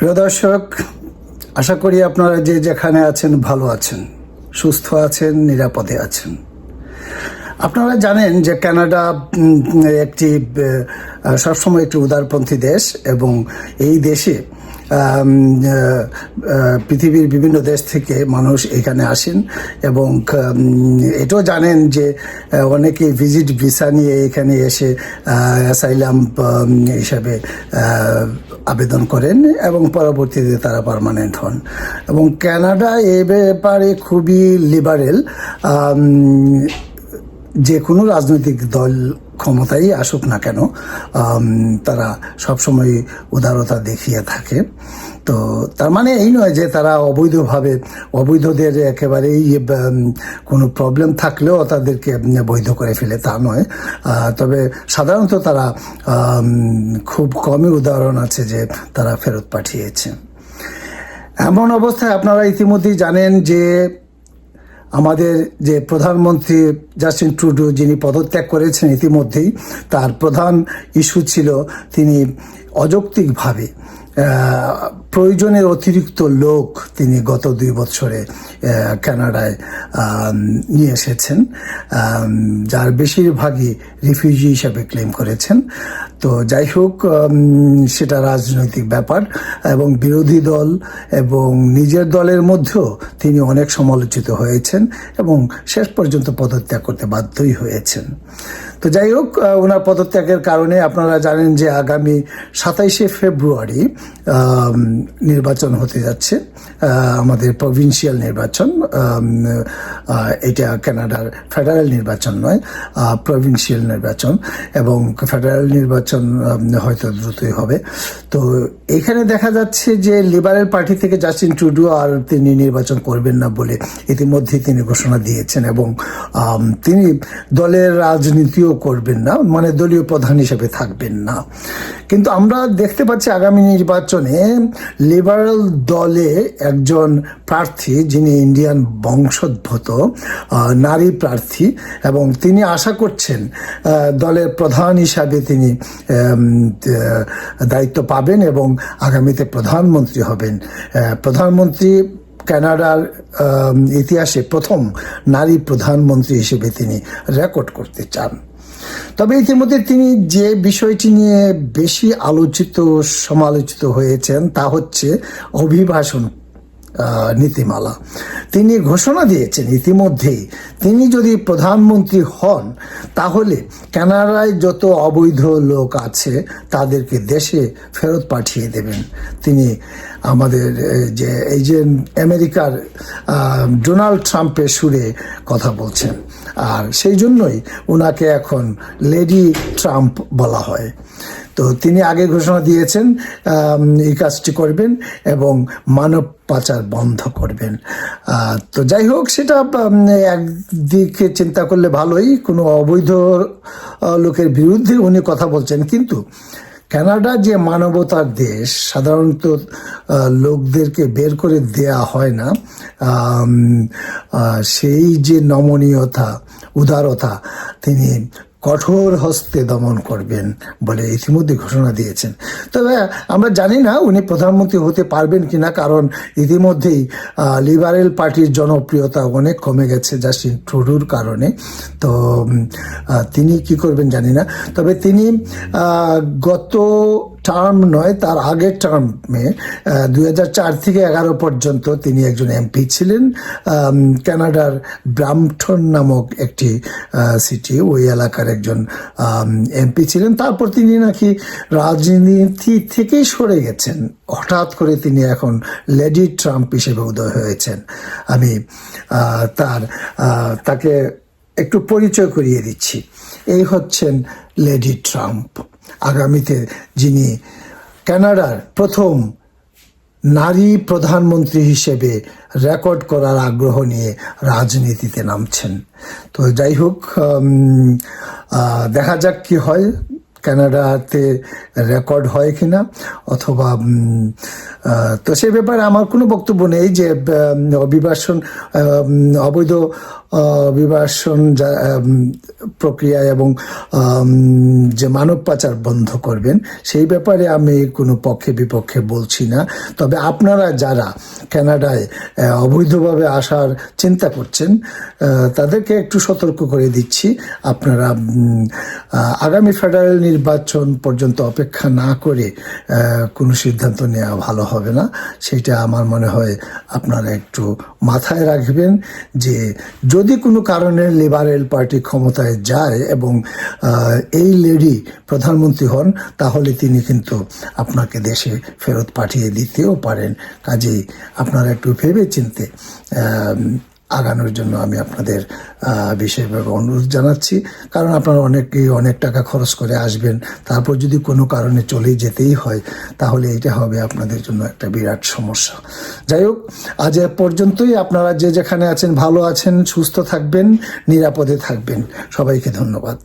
প্রিয় দর্শক, আশা করি আপনারা যে যেখানে আছেন ভালো আছেন, সুস্থ আছেন, নিরাপদে আছেন। আপনারা জানেন যে কানাডা একটি সবসময় একটি উদারপন্থী দেশ এবং এই দেশে পৃথিবীর বিভিন্ন দেশ থেকে মানুষ এখানে আসেন এবং এটাও জানেন যে অনেকে ভিজিট ভিসা নিয়ে এখানে এসে অ্যাসাইলাম হিসাবে আবেদন করেন এবং পরবর্তীতে তারা পার্মানেন্ট হন। এবং কানাডা এ ব্যাপারে খুবই লিবারেল। যে কোনো রাজনৈতিক দল ক্ষমতায় আসুক না কেন, তারা সবসময় উদারতা দেখিয়ে থাকে। তো তার মানে এই নয় যে তারা অবৈধভাবে অবৈধদের একেবারেই কোনো প্রবলেম থাকলেও তাদেরকে বৈধ করে ফেলে, তা নয়। তবে সাধারণত তারা খুব কমই উদাহরণ আছে যে তারা ফেরত পাঠিয়েছে। এমন অবস্থায় আপনারা ইতিমধ্যেই জানেন যে আমাদের যে প্রধানমন্ত্রী জাস্টিন ট্রুডো, যিনি পদত্যাগ করেছেন ইতিমধ্যেই, তার প্রধান ইস্যু ছিল তিনি অযৌক্তিকভাবে প্রয়োজনের অতিরিক্ত লোক তিনি গত 2 বছরে কানাডায় নিয়ে এসেছেন, যার বেশিরভাগই রিফিউজি হিসাবে ক্লেম করেছেন। তো যাই হোক, সেটা রাজনৈতিক ব্যাপার এবং বিরোধী দল এবং নিজের দলের মধ্যেও তিনি অনেক সমালোচিত হয়েছেন এবং শেষ পর্যন্ত পদত্যাগ করতে বাধ্যই হয়েছেন। তো যাই হোক, ওনার পদত্যাগের কারণে আপনারা জানেন যে আগামী 27শে ফেব্রুয়ারি নির্বাচন হতে যাচ্ছে, আমাদের প্রভিন্সিয়াল নির্বাচন। এটা কানাডার ফেডারেল নির্বাচন নয়, প্রভিন্সিয়াল নির্বাচন, এবং ফেডারেল নির্বাচন হয়তো দ্রুতই হবে। তো এখানে দেখা যাচ্ছে যে লিবারেল পার্টি থেকে জাস্টিন ট্রুডো আর তিনি নির্বাচন করবেন না বলে ইতিমধ্যেই তিনি ঘোষণা দিয়েছেন এবং তিনি দলের রাজনীতিও করবেন না, মানে দলীয় প্রধান হিসেবে থাকবেন না। কিন্তু আমরা দেখতে পাচ্ছি আগামী নির্বাচনে লিবারেল দলে একজন প্রার্থী, যিনি ইন্ডিয়ান বংশোদ্ভূত নারী প্রার্থী, এবং তিনি আশা করছেন দলের প্রধান হিসাবে তিনি দায়িত্ব পাবেন এবং আগামীতে প্রধানমন্ত্রী হবেন। প্রধানমন্ত্রী কানাডার ইতিহাসে প্রথম নারী প্রধানমন্ত্রী হিসেবে তিনি রেকর্ড করতে চান। তবে ইতিমধ্যে তিনি যে বিষয়টি নিয়ে বেশি আলোচিত সমালোচিত হয়েছেন তা হচ্ছে অভিবাসন নীতিমালা। তিনি ঘোষণা দিয়েছেন ইতিমধ্যেই তিনি যদি প্রধানমন্ত্রী হন তাহলে কানাডায় যত অবৈধ লোক আছে তাদেরকে দেশে ফেরত পাঠিয়ে দেবেন। তিনি আমাদের এই যে আমেরিকার ডোনাল্ড ট্রাম্পের সুরে কথা বলছেন, আর সেই জন্যই ওনাকে এখন লেডি ট্রাম্প বলা হয়। তো তিনি আগে ঘোষণা দিয়েছেন এই কাজটি করবেন এবং মানব পাচার বন্ধ করবেন। তো যাই হোক, সেটা একদিকে চিন্তা করলে ভালোই, কোনো অবৈধ লোকের বিরুদ্ধে উনি কথা বলছেন। কিন্তু কানাডা যে মানবতার দেশ, সাধারণত লোকদেরকে বের করে দেয়া হয় না, সেই যে নমনীয়তা, উদারতা তিনি কঠোর হস্তে দমন করবেন বলে ইতিমধ্যে ঘোষণা দিয়েছেন। তবে আমরা জানি না উনি প্রধানমন্ত্রী হতে পারবেন কিনা, কারণ ইতিমধ্যেই লিবারেল পার্টির জনপ্রিয়তা অনেক কমে গেছে জাস্টিন ট্রুডোর কারণে। তো তিনি কি করবেন জানি না। তবে তিনি গত টার্ম নয়, তার আগের টার্মে 2004 থেকে 2011 পর্যন্ত তিনি একজন এমপি ছিলেন। কানাডার ব্রাম্পটন নামক একটি সিটি, ওই এলাকার একজন এমপি ছিলেন। তারপর তিনি নাকি রাজনীতি থেকেই সরে গেছেন। হঠাৎ করে তিনি এখন লেডি ট্রাম্প হিসেবে উদয় হয়েছেন। আমি তাকে একটু পরিচয় করিয়ে দিচ্ছি। এই হচ্ছেন লেডি ট্রাম্প, আগামীতে যিনি কানাডার প্রথম নারী প্রধানমন্ত্রী হিসেবে রেকর্ড করার আগ্রহ নিয়ে রাজনীতিতে নামছেন। তো যাই হোক, দেখা যাক কি হয়, কানাডাতে রেকর্ড হয় কিনা, অথবা তো সে ব্যাপারে আমার কোনো বক্তব্য নেই যে অভিবাসন অবৈধ অভিবাসন প্রক্রিয়া এবং যে মানব পাচার বন্ধ করবেন সেই ব্যাপারে আমি কোনো পক্ষে বিপক্ষে বলছি না। তবে আপনারা যারা কানাডায় অবৈধভাবে আসার চিন্তা করছেন তাদেরকে একটু সতর্ক করে দিচ্ছি, আপনারা আগামী ফেডারেল নির্বাচন পর্যন্ত অপেক্ষা না করে কোনো সিদ্ধান্ত নেওয়া ভালো হবে না। সেটা আমার মনে হয় আপনারা একটু মাথায় রাখবেন যে যদি কোনো কারণে লিবারেল পার্টি ক্ষমতায় যায় এবং এই লেডি প্রধানমন্ত্রী হন, তাহলে তিনি কিন্তু আপনাকে দেশে ফেরত পাঠিয়ে দিতেও পারেন। কাজেই আপনারা একটু ভেবে চিন্তে আগানোর জন্য আমি আপনাদের বিশেষভাবে অনুরোধ জানাচ্ছি। কারণ আপনারা অনেকেই অনেক টাকা খরচ করে আসবেন, তারপর যদি কোনো কারণে চলে যেতেই হয় তাহলে এটা হবে আপনাদের জন্য একটা বিরাট সমস্যা। যাই হোক, আজ এ পর্যন্তই। আপনারা যে যেখানে আছেন ভালো আছেন, সুস্থ থাকবেন, নিরাপদে থাকবেন। সবাইকে ধন্যবাদ।